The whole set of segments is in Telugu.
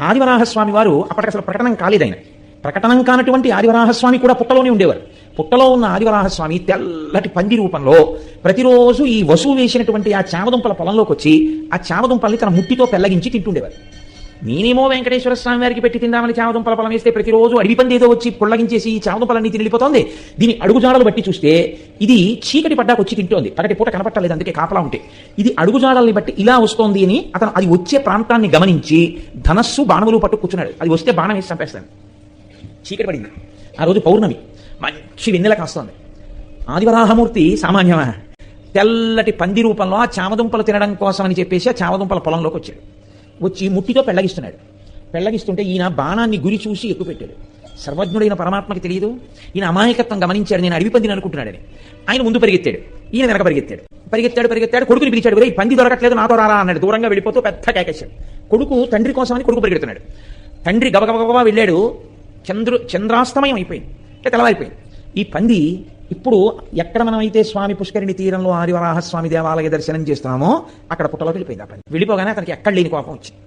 ఆదివరాహస్వామి వారు అప్పటికి అసలు ప్రకటన కాలేదు. ఆయన ప్రకటనం కానటువంటి ఆదివరాహస్వామి కూడా పుట్టలోనే ఉండేవారు. పుట్టలో ఉన్న ఆదివరాహస్వామి తెల్లటి పంది రూపంలో ప్రతిరోజు ఈ వసువు వేసినటువంటి ఆ చామదుంపల పొలంలోకి వచ్చి ఆ చామదుంపల్ని తన ముట్టితో పెళ్లగించి తింటుండేవారు. నేనేమో వెంకటేశ్వర స్వామి వారికి పెట్టి తిందామని చామదుంపల పొలం వేస్తే ప్రతిరోజు అడవి పంది ఏదో వచ్చి పుల్లగించేసి ఈ చామదుంపలన్నీ తినిపోతోంది. దీని అడుగుజాడలు బట్టి చూస్తే ఇది చీకటి పడ్డాకు వచ్చి తింటోంది, పగటి పూట కనపట్టలేదు, అందుకే కాపలా ఉంటే. ఇది అడుగుజాడల్ని బట్టి ఇలా వస్తోంది అని అతను అది వచ్చే ప్రాంతాన్ని గమనించి ధనస్సు బాణములు పట్టు కూర్చున్నాడు. అది వస్తే బాణం వేసి చంపేస్తాను. చీకటి పడింది. ఆ రోజు పౌర్ణమి, మంచి వెన్నెల కాస్తోంది. ఆదివరాహమూర్తి సామాన్యమా? తెల్లటి పంది రూపంలో ఆ చామదుంపలు తినడం కోసం అని చెప్పేసి ఆ చామదుంపల పొలంలోకి వచ్చాడు. వచ్చి ముట్టితో పెళ్లగిస్తున్నాడు. పెళ్లగిస్తుంటే ఈయన బాణాన్ని గురి చూసి ఎక్కుపెట్టాడు. సర్వజ్ఞుడైన పరమాత్మకి తెలియదు. ఈయన అమాయకత్వం గమనించాడు, నేను అడవి పందిని అనుకుంటున్నాడని. ఆయన ముందు పరిగెత్తాడు, ఈయన వెనక పరిగెత్తాడు. కొడుకుని పిలిచాడు, ఈ పంది దొరకట్లేదు నాతో రారా అన్నాడు. దూరంగా వెళ్ళిపోతూ పెద్ద కేకేశాడు. కొడుకు తండ్రి కోసమని కొడుకు పరిగెడుతున్నాడు. తండ్రి గబగబగబా వెళ్ళాడు. చంద్రాస్తమయం అయిపోయింది, అంటే తెల్లవారిపోయింది. ఈ పంది ఇప్పుడు ఎక్కడ మనమైతే స్వామి పుష్కరిణి తీరంలో ఆదివరాహస్వామి దేవాలయ దర్శనం చేస్తున్నామో అక్కడ పుట్టలోకి వెళ్ళిపోయింది. ఆ పంది వెళ్ళిపోగానే అతనికి ఎక్కడ లేని కోపం వచ్చింది.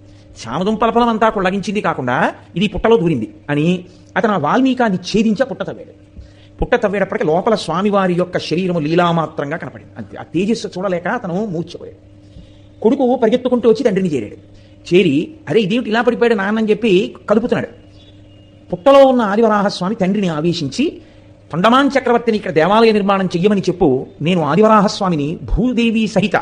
చామదుంపల పొలం అంతా కుళ్ళగించింది కాకుండా ఇది పుట్టలో దూరింది అని అతను వాల్మీకాన్ని ఛేదించి పుట్ట తవ్వాడు. పుట్ట తవ్వేటప్పటికి లోపల స్వామివారి యొక్క శరీరము లీలామాత్రంగా కనపడింది. అంతే. ఆ తేజస్సు చూడలేక అతను మూర్ఛపోయాడు. కొడుకు పరిగెత్తుకుంటూ వచ్చి తండ్రిని చేరి అరే ఇదేమిటి ఇలా పడిపోయాడు నాన్నని చెప్పి కలుపుతున్నాడు. పుట్టలో ఉన్న ఆదివరాహస్వామి తండ్రిని ఆవేశించి, తొండమాన్ చక్రవర్తిని ఇక్కడ దేవాలయ నిర్మాణం చెయ్యమని చెప్పు, నేను ఆదివరాహస్వామిని భూదేవి సహిత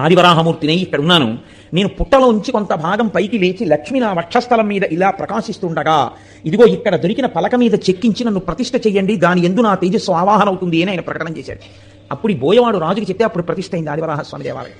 ఆదివరాహమూర్తిని ఇక్కడ ఉన్నాను. నేను పుట్టలోంచి కొంత భాగం పైకి లేచి లక్ష్మి నా వక్షస్థలం మీద ఇలా ప్రకాశిస్తుండగా ఇదిగో ఇక్కడ దొరికిన పలక మీద చెక్కించి నన్ను ప్రతిష్ఠ చెయ్యండి, దాని యందు నా తేజస్సు ఆవాహన అవుతుంది అని ఆయన ప్రకటన చేశాడు. అప్పుడు ఈ బోయవాడు రాజుకి చెప్తే అప్పుడు ప్రతిష్ఠ అయింది ఆదివరాహస్వామి దేవాలయం.